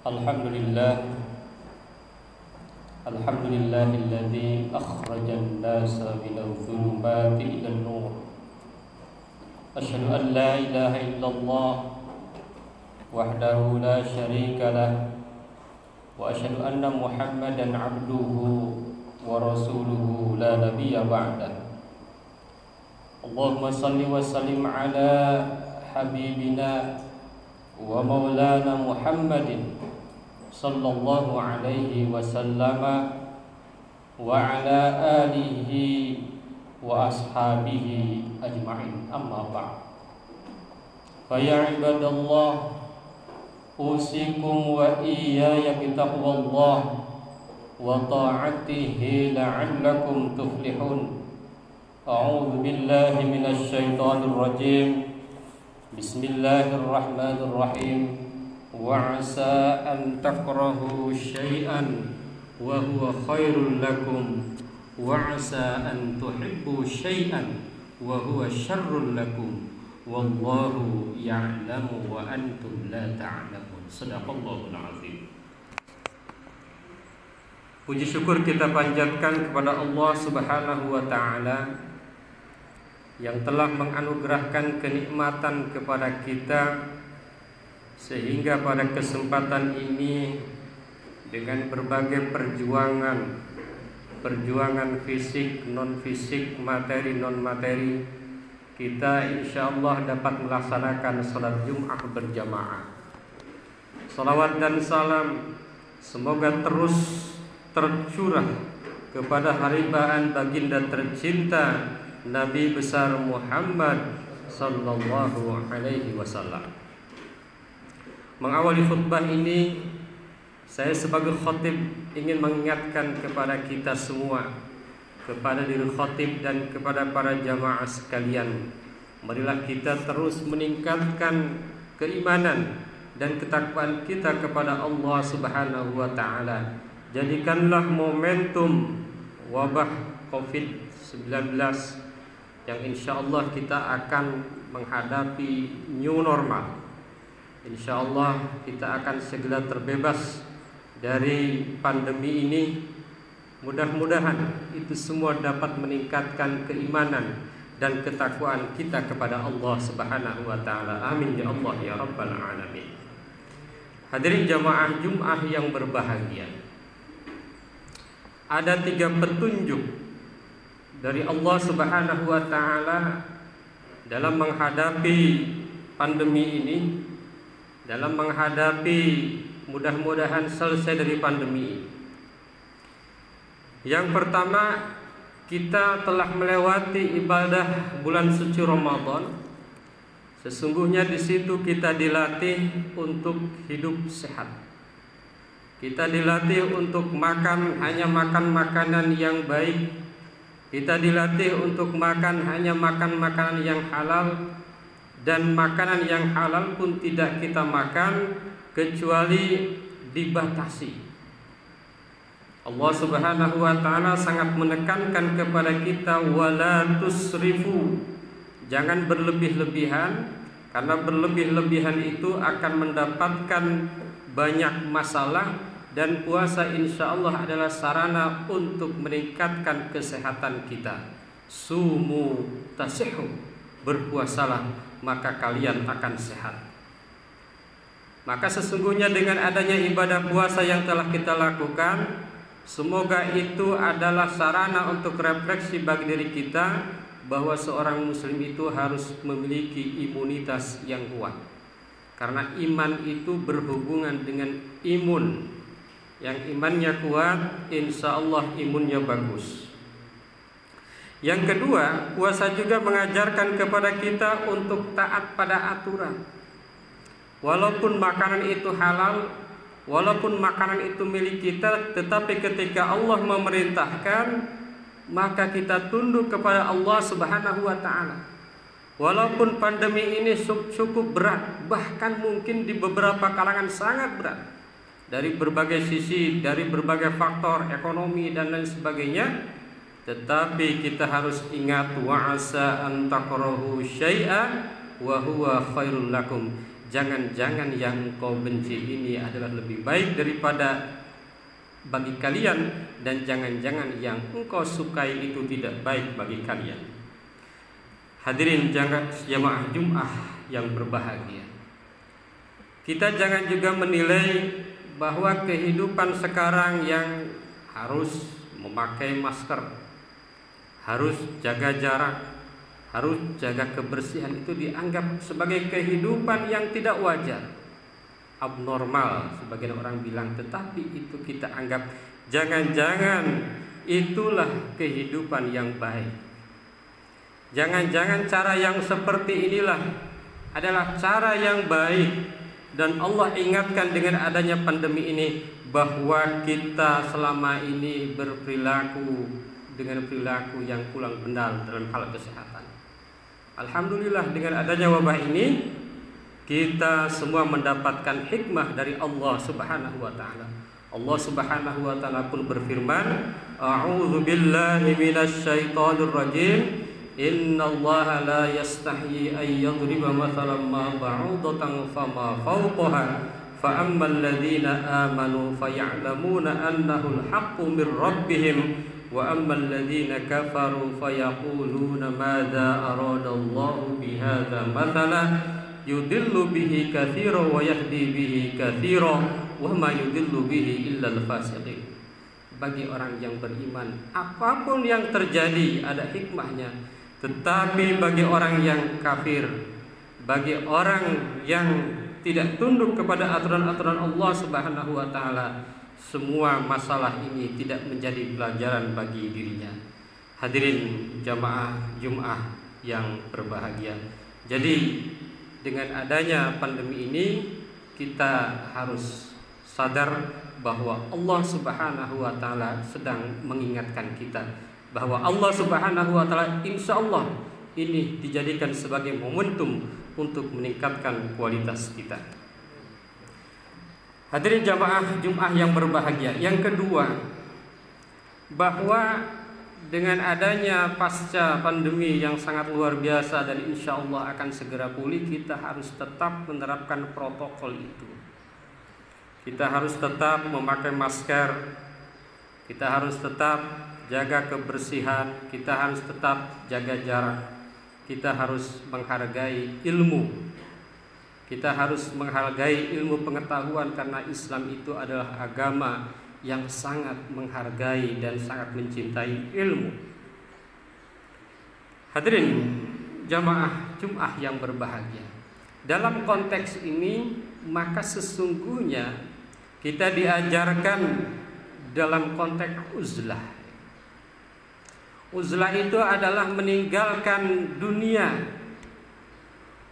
Alhamdulillah Alhamdulillahilladzi akhrajan nasa minadh dhulumati ilan nur. Asyhadu an la ilaha illallah wahdahu la syarika lah wa asyhadu anna Muhammadan abduhu wa rasuluhu la nabiyya ba'dah. Allahumma salli wa sallim ala habibina wa maulana Muhammadin sallallahu alaihi wasallam wa ala alihi wa ashabihi ajma'in, amma ba'd. Fa ya ibadallah, usikum wa iyaya bitaqwallah wa ta'atihi la'allakum tuflihun. A'udzu billahi minasy syaithanir rajim. Bismillahirrahmanirrahim. Wa 'asa an takrahu syai'an wa huwa khairul lakum wa 'asa an tuhibbu syai'an wa huwa syarrul lakum wallahu ya'lamu wa antum la ta'lamun. Shadaqallahul 'azim. Puji syukur kita panjatkan kepada Allah Subhanahu wa taala yang telah menganugerahkan kenikmatan kepada kita, sehingga pada kesempatan ini dengan berbagai perjuangan fisik, non fisik, materi, non materi, kita insyaallah dapat melaksanakan salat Jumat berjamaah. Salawat dan salam semoga terus tercurah kepada haribaan baginda tercinta Nabi besar Muhammad sallallahu alaihi wasallam. Mengawali khutbah ini, saya sebagai khatib ingin mengingatkan kepada kita semua, kepada diri khatib dan kepada para jamaah sekalian, marilah kita terus meningkatkan keimanan dan ketakwaan kita kepada Allah Subhanahu wa taala. Jadikanlah momentum wabah Covid-19 yang insyaallah kita akan menghadapi new normal. InsyaAllah kita akan segera terbebas dari pandemi ini. Mudah-mudahan itu semua dapat meningkatkan keimanan dan ketakwaan kita kepada Allah Subhanahu wa taala. Amin ya Allah ya rabbal alamin. Hadirin jamaah Jumat yang berbahagia, ada 3 petunjuk dari Allah Subhanahu wa taala dalam menghadapi pandemi ini, dalam menghadapi mudah-mudahan selesai dari pandemi ini. Yang pertama, kita telah melewati ibadah bulan suci Ramadan. Sesungguhnya di situ kita dilatih untuk hidup sehat. Kita dilatih untuk makan hanya makan makanan yang baik. Kita dilatih untuk makan hanya makan makanan yang halal. Dan makanan yang halal pun tidak kita makan kecuali dibatasi. Allah Subhanahu wa taala sangat menekankan kepada kita wala tusrifu. Jangan berlebih-lebihan, karena berlebih-lebihan itu akan mendapatkan banyak masalah, dan puasa insyaallah adalah sarana untuk meningkatkan kesehatan kita. Sumu tasihhu, berpuasalah maka kalian akan sehat. Maka sesungguhnya dengan adanya ibadah puasa yang telah kita lakukan, semoga itu adalah sarana untuk refleksi bagi diri kita bahwa seorang muslim itu harus memiliki imunitas yang kuat. Karena iman itu berhubungan dengan imun. Yang imannya kuat, insya Allah imunnya bagus. Yang kedua, puasa juga mengajarkan kepada kita untuk taat pada aturan. Walaupun makanan itu halal, walaupun makanan itu milik kita, tetapi ketika Allah memerintahkan, maka kita tunduk kepada Allah Subhanahu wa taala. Walaupun pandemi ini cukup berat, bahkan mungkin di beberapa kalangan sangat berat, dari berbagai sisi, dari berbagai faktor ekonomi dan lain sebagainya, tetapi kita harus ingat wa 'asa an takrahu syai'an wa huwa khairul lakum. jangan-jangan yang engkau benci ini adalah lebih baik daripada bagi kalian, dan jangan-jangan yang engkau sukai itu tidak baik bagi kalian. Hadirin jamaah Jum'ah yang berbahagia, kita jangan juga menilai bahwa kehidupan sekarang yang harus memakai masker, harus jaga jarak, harus jaga kebersihan itu dianggap sebagai kehidupan yang tidak wajar, abnormal sebagian orang bilang. Tetapi itu kita anggap jangan-jangan itulah kehidupan yang baik. Jangan-jangan cara yang seperti inilah adalah cara yang baik. Dan Allah ingatkan dengan adanya pandemi ini bahwa kita selama ini berperilaku dengan perilaku yang kurang benar dalam hal kesehatan. Alhamdulillah dengan adanya wabah ini kita semua mendapatkan hikmah dari Allah Subhanahu wa taala. Allah Subhanahu wa taala pun berfirman, "A'udzu billahi minasy syaithanir rajim. Innallaha la yastahyi an yadriba mathalan ma ba'udatan fama fawqaha fa ammal ladzina amanu faya'lamuna annahu al-haqqu min rabbihim wa ammal ladzina kafaru fayaquluna madza aradallahu bihadza mathalan yudillu bihi katsiran wa yahdi bihi katsiran wa ma yudillu bihi illa al-fasiqin." Bagi orang yang beriman, apapun yang terjadi ada hikmahnya. Tetapi bagi orang yang kafir, bagi orang yang tidak tunduk kepada aturan-aturan Allah Subhanahu wa taala, semua masalah ini tidak menjadi pelajaran bagi dirinya. Hadirin jamaah Jum'ah yang berbahagia. Jadi dengan adanya pandemi ini kita harus sadar bahwa Allah Subhanahu wa taala sedang mengingatkan kita bahwa Allah Subhanahu wa taala insyaallah ini dijadikan sebagai momentum untuk meningkatkan kualitas kita. Hadirin jamaah Jum'ah yang berbahagia, yang kedua, bahwa dengan adanya pasca pandemi yang sangat luar biasa dan insyaallah akan segera pulih, kita harus tetap menerapkan protokol itu. Kita harus tetap memakai masker, kita harus tetap jaga kebersihan, kita harus tetap jaga jarak, kita harus menghargai ilmu, kita harus menghargai ilmu pengetahuan, karena Islam itu adalah agama yang sangat menghargai dan sangat mencintai ilmu. Hadirin jamaah Jum'ah yang berbahagia, dalam konteks ini maka sesungguhnya kita diajarkan dalam konteks uzlah. Uzlah itu adalah meninggalkan dunia.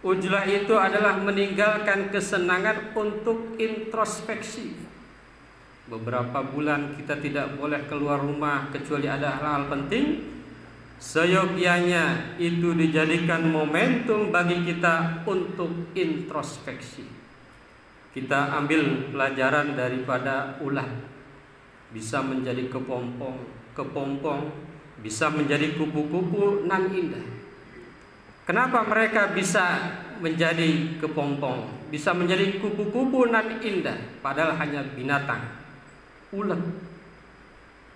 Uzlah itu adalah meninggalkan kesenangan untuk introspeksi. Beberapa bulan kita tidak boleh keluar rumah kecuali ada hal-hal penting. Seyogianya itu dijadikan momentum bagi kita untuk introspeksi. Kita ambil pelajaran daripada ulat, bisa menjadi kepompong bisa menjadi kupu-kupu nan indah. Kenapa mereka bisa menjadi kepompong, bisa menjadi kupu-kupu nan indah, padahal hanya binatang, ulat?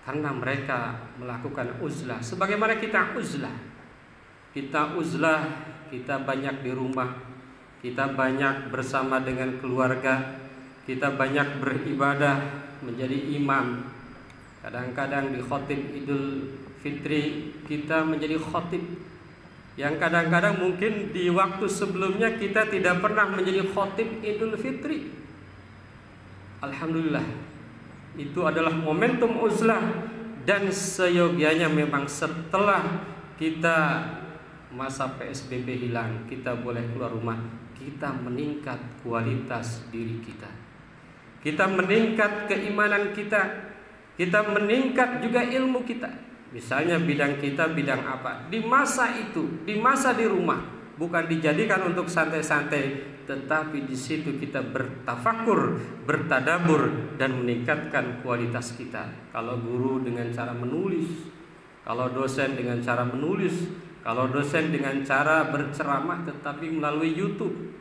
Karena mereka melakukan uzlah. Sebagaimana kita uzlah, kita banyak di rumah, kita banyak bersama dengan keluarga, kita banyak beribadah, menjadi imam. Kadang-kadang di khotib Idul Fitri kita menjadi khotib, yang kadang-kadang mungkin di waktu sebelumnya kita tidak pernah menjadi khotib Idul Fitri. Alhamdulillah, itu adalah momentum uzlah, dan seyogianya memang setelah kita masa PSBB hilang, kita boleh keluar rumah, kita meningkat kualitas diri kita, kita meningkat keimanan kita meningkat juga ilmu kita. Misalnya bidang kita bidang apa, di masa itu, di masa di rumah, bukan dijadikan untuk santai-santai, tetapi di situ kita bertafakur, bertadabur, dan meningkatkan kualitas kita. Kalau guru dengan cara menulis, kalau dosen dengan cara menulis, kalau dosen dengan cara berceramah tetapi melalui YouTube,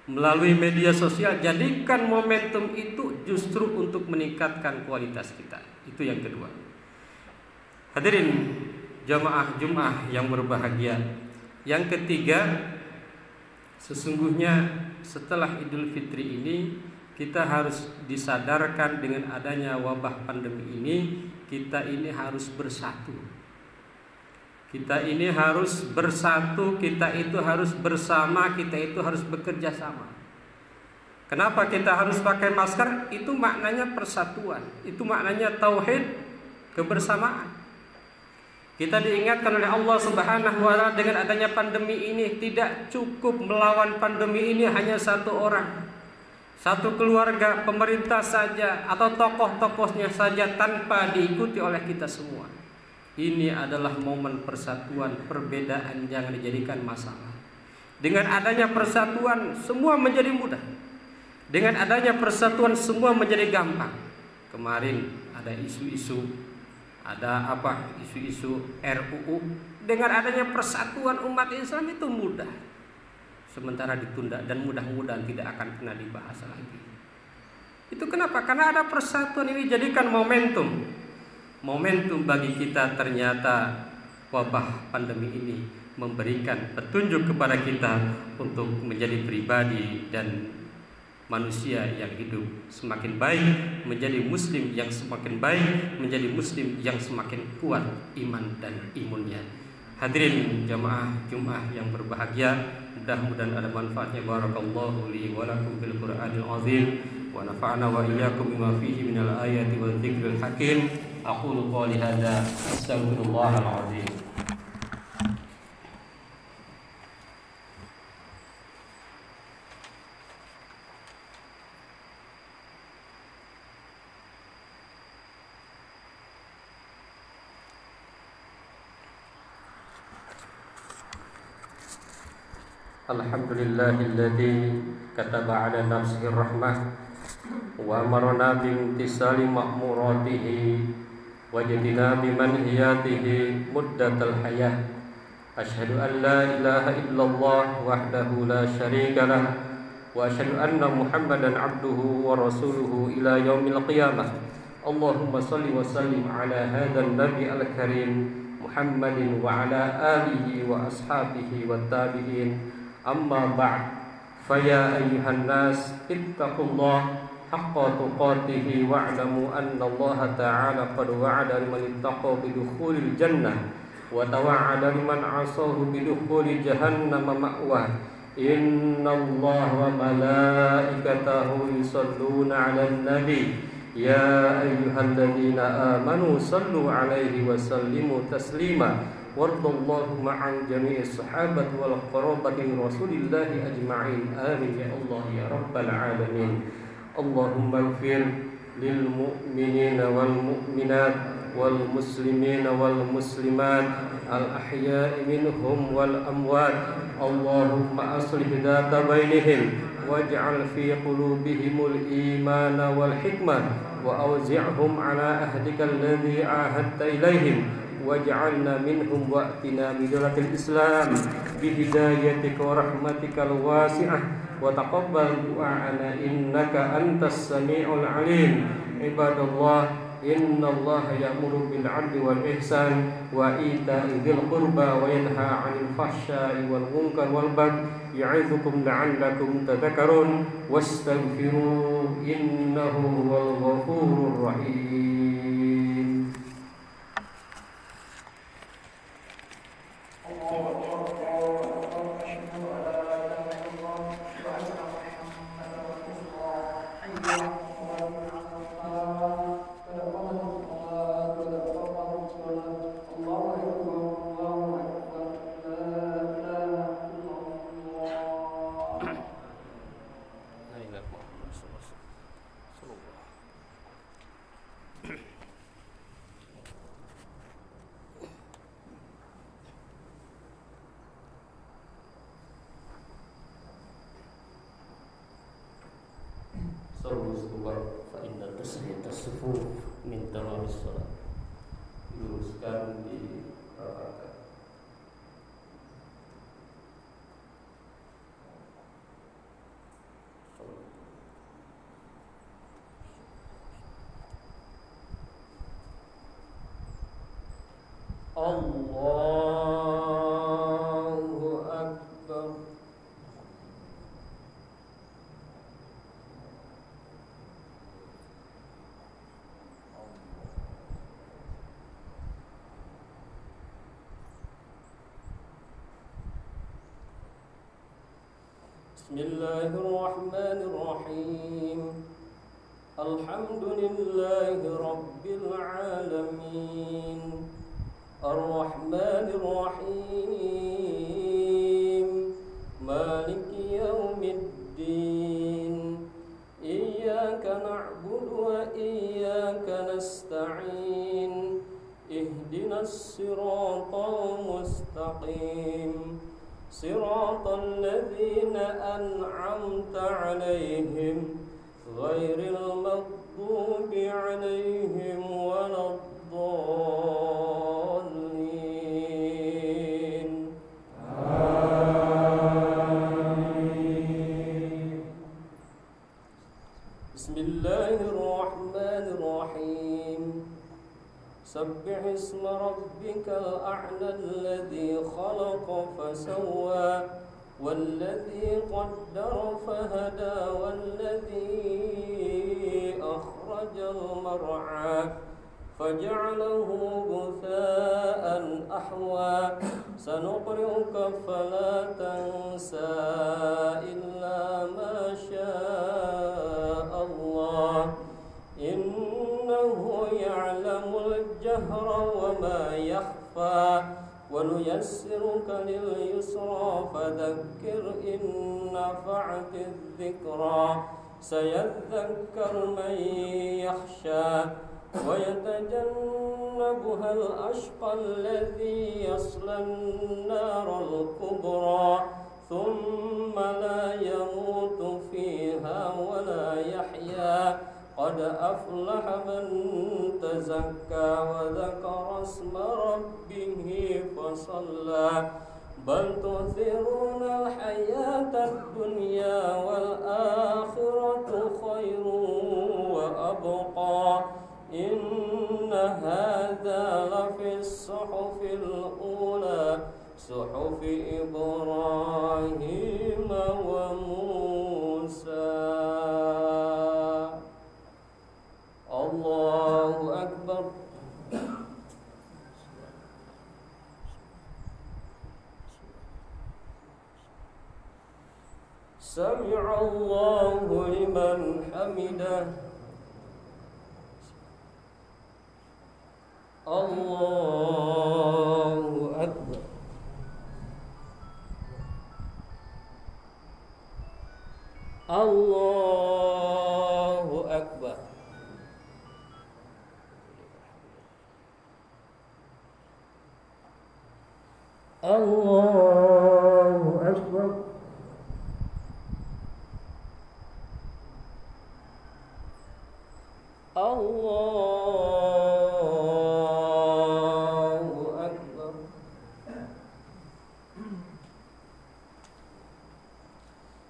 melalui media sosial. Jadikan momentum itu justru untuk meningkatkan kualitas kita. Itu yang kedua. Hadirin jamaah Jumat yang berbahagia. Yang ketiga, sesungguhnya setelah Idul Fitri ini kita harus disadarkan dengan adanya wabah pandemi ini, kita ini harus bersatu. Kita ini harus bersatu, kita itu harus bersama, kita itu harus bekerja sama. Kenapa kita harus pakai masker? Itu maknanya persatuan, itu maknanya tauhid, kebersamaan. Kita diingatkan oleh Allah Subhanahu wa Ta'ala dengan adanya pandemi ini, tidak cukup melawan pandemi ini hanya satu orang, satu keluarga, pemerintah saja atau tokoh-tokohnya saja, tanpa diikuti oleh kita semua. Ini adalah momen persatuan, perbedaan jangan dijadikan masalah. Dengan adanya persatuan semua menjadi mudah. Dengan adanya persatuan semua menjadi gampang. Kemarin ada isu-isu, ada isu-isu RUU. Dengan adanya persatuan umat Islam itu mudah. Sementara ditunda dan mudah-mudahan tidak akan pernah dibahas lagi. Itu kenapa? Karena ada persatuan ini, jadikan momentum bagi kita. Ternyata wabah pandemi ini memberikan petunjuk kepada kita untuk menjadi pribadi dan manusia yang hidup semakin baik, menjadi muslim yang semakin baik, menjadi muslim yang semakin kuat iman dan imunnya. Hadirin jamaah Jumat yang berbahagia, mudah-mudahan ada manfaatnya. Barakallahu li wa lakum fil Qur'anil azim wa nafa'ana wa iyyakum bima fihi minal ayati wa dzikril hakim. Aqulu qouli hadza astaghfirullahal azim. Alhamdulillahilladzi kataba ala nafsihi rahmah wa amarna bimtisali ma'muratihi wajadina bimanhiyatihi muddatal hayah. Asyhadu an la ilaha illallah wahdahu la syarika lah wa asyhadu anna Muhammadan abduhu wa rasuluhu ila yaumil qiyamah. Allahumma salli wa sallim ala hadzal nabi al-karim Muhammadin wa ala alihi wa ashabihi wa tabi'in. Amma ba'd, faya ayyuhan nas ittaqullah haqqa tuqatih wa'lamu anna Allah ta'ala qad wa'ada liman ittaqa bidukhulil jannah wa tawa'ada liman 'asahu bidukhuli jahannam ma'wah. Inna Allah wa malaikatahu yusalluna 'alan nabi ya ayyuhalladzina amanu sallu 'alaihi wa sallimu taslima. Wardallahu ma'an jami'i sahabat wal qarabati rasulillahi ajma'in. Amin ya Allah ya rabbal alamin. Allahumma ighfir lil mu'minina wal mu'minat wal muslimina wal muslimat al ahya'i minhum wal amwat. Allahumma aslih dhata bainihim waj'al fi qulubihimul imana wal hikmah wa awzi'hum ala ahdika alladhi ahadta ilaihim waj'alna minhum wa'tina bidallatil Islam bihidayatika wa rahmatikal wasi'ah wa taqabbal du'ana innaka antas sami'ul alim. Ibadallah, innallaha ya'muru bil 'adli wal ihsan wa ita'i dzil qurba wa yanha 'anil fahsya'i wal munkar wal baghi ya'idzukum la'allakum tadhakkarun wastaghfiru innahu huwal ghafurur rahim. Luruskan di rakaat. Bismillahirrahmanirrahim. Alhamdulillahi rabbil alamin. Ar-Rahmanir Rahim. Maliki yaumiddin. Iyyaka na'budu wa iyyaka nasta'in. Ihdinas siratal mustaqim. Siratal ladzina an'amta 'alaihim ghairil maghdubi 'alaihim waladdallin. Amin. Bismillahirrahmanirrahim. Sabbih isma rabbikal a'la alladhi khalaqa fasawwa walladhi qaddara fahada walladhi akhrajal mar'a faj'alahu ghutha'an ahwa sanuqri'uka fala tansa illa ma syaa Allah innahu ya'lamul jahra wa ma yakhfa wa nuyassiruka lil yusra fadhakkir in nafa'atiz dhikra sayadhakkaru man yakhsha wa yatajannabuha al ashqa alladhi yasla an-naral kubra thumma la yamutu fiha wa la yahya qad aflaha man tazakka wa dhakara isma rabbih fasalla bal tu'thiruna al-hayata ad-dunya wal akhiratu khairun wa abqa inna hadha lafi as-suhufil ula suhufi Ibrahim wa Musa. Allahu Akbar. Sami'a Allahu liman hamidah. Allahu Akbar. Allahu Akbar. Allahu Akbar. Allahu Akbar.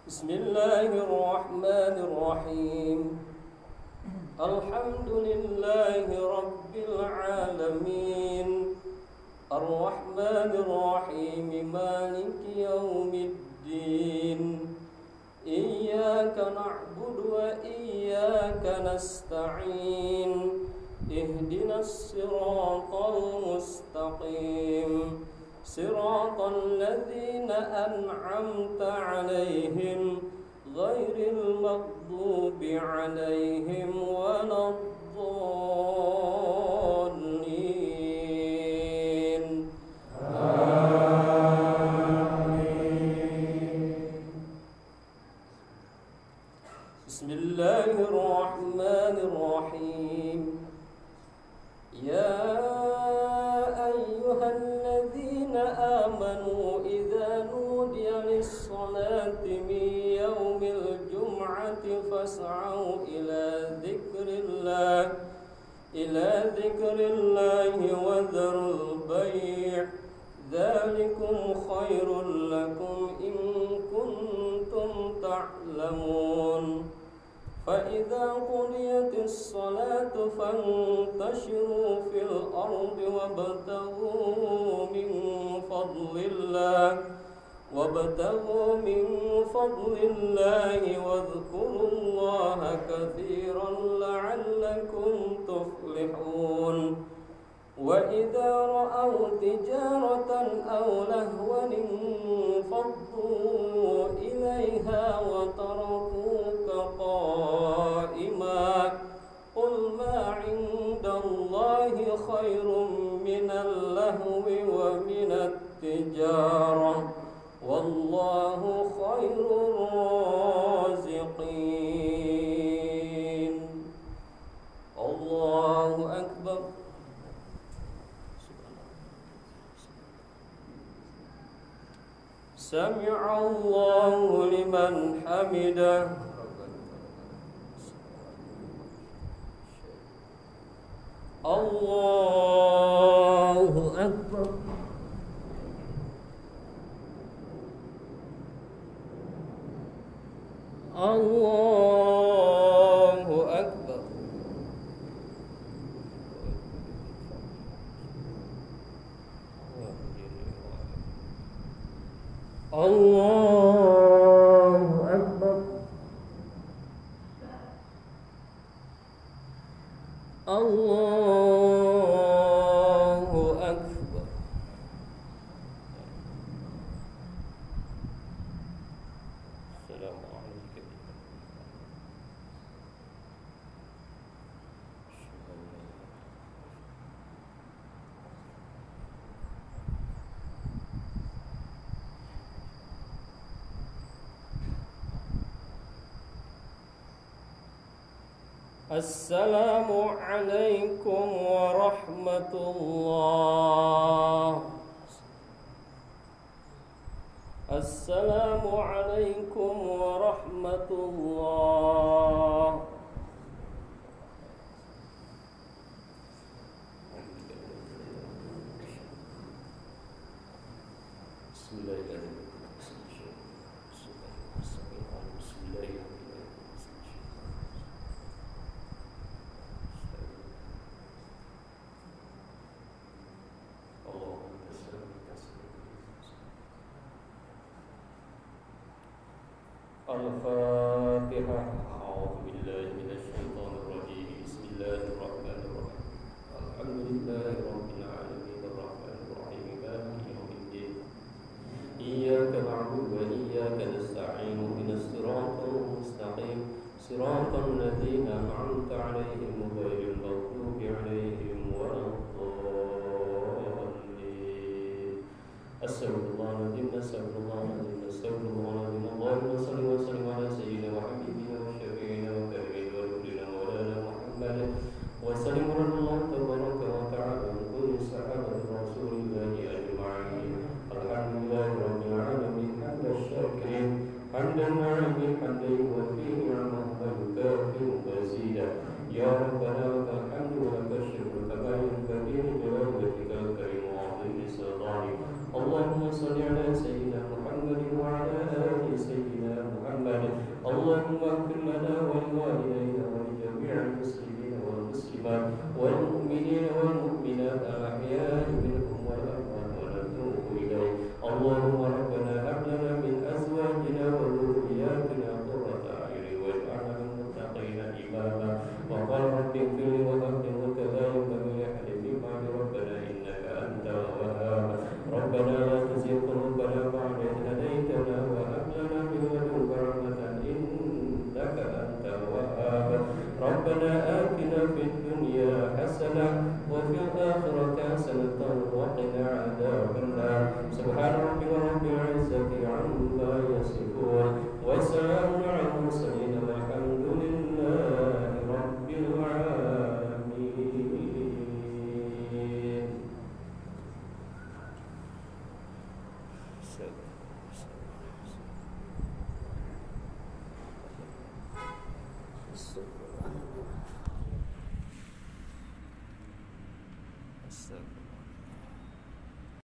Bismillahirrahmanirrahim. Alhamdulillahi rabbil alamin. Ar-Rahmanir Rahim. Maliki yaumiddin. Iyyaka na'budu wa iyyaka nasta'in. Ihdinas siratal mustaqim. Siratal ladzina an'amta 'alaihim ghairil maghdubi 'alaihim waladdallin. Bismillahirrahmanirrahim. Ya ayyuhalladzina amanu idza nudiya lis-salati min yaumil jum'ati fas'au ila dzikrillahi wa dharul bay'. Dzalikum khairul lakum in kuntum ta'lamun. فإذا قضيت الصلاة فانتشروا في الأرض وابتغوا من فضل الله واذكروا الله كثيرا لعلكم تفلحون. وإذا رأوا تجارة أو لهوا انفضوا إليها سمع الله لمن حمده الله أكبر الله أكبر الله أكبر الله أكبر السلام عليكم. السلام عليكم ورحمة الله. السلام عليكم ورحمة الله. بسم الله الرحمن الرحيم. الفاتحة. أعوذ بالله من الشيطان الرجيم. بسم الله الرحمن الرحيم. الحمد لله رب العالمين الرحمن الرحيم مالك يوم الدين. إياك نعبد وإياك نستعين اهدنا الصراط المستقيم صراط الذين أنعمت عليهم غير المغضوب عليهم ولا الضالين. أستغفر الله العظيم أستغفر الله العظيم أستغفر الله العظيم. اللهم صل وسلم على سيدنا وحبيبنا وشفيعنا وكريمنا ونبينا مولانا محمد وسلم رضي الله تبارك وتعالى عن كل صحابة رسول الله أجمعين. الحمد لله رب العالمين حمد الشاكرين حمدا نعم حمدا وفيه نعمه ويكافئ مزيدا. يا ربنا لك الحمد ولك الشكر كما ينبغي لجلال وجهك الكريم وعظيم سلطانك. اللهم صل على سيدنا محمد وعلى آل سيدنا محمد. اللهم اغفر لنا ولوالدينا ولجميع المسلمين والمسلمات والمؤمنين والمؤمنات الأحياء منهم والأموات ونتوب إليك. اللهم ربنا هب لنا من أزواجنا وذرياتنا قرة أعين واجعلنا للمتقين إماما. وقال رب اغفر لي وهب لي وكذلك من يحلف بعد ربنا إنك أنت الوهاب. ربنا لا تزغ قلوبنا بعد إذ هديتنا وهب لنا من لدنك رحمة إنك أنت الوهاب. ربنا آتنا في الدنيا حسنة وفي الآخرة حسنة وقنا عذاب النار. سبحان ربك رب العزة عما يصفون وسلام على المرسلين والحمد لله رب العالمين.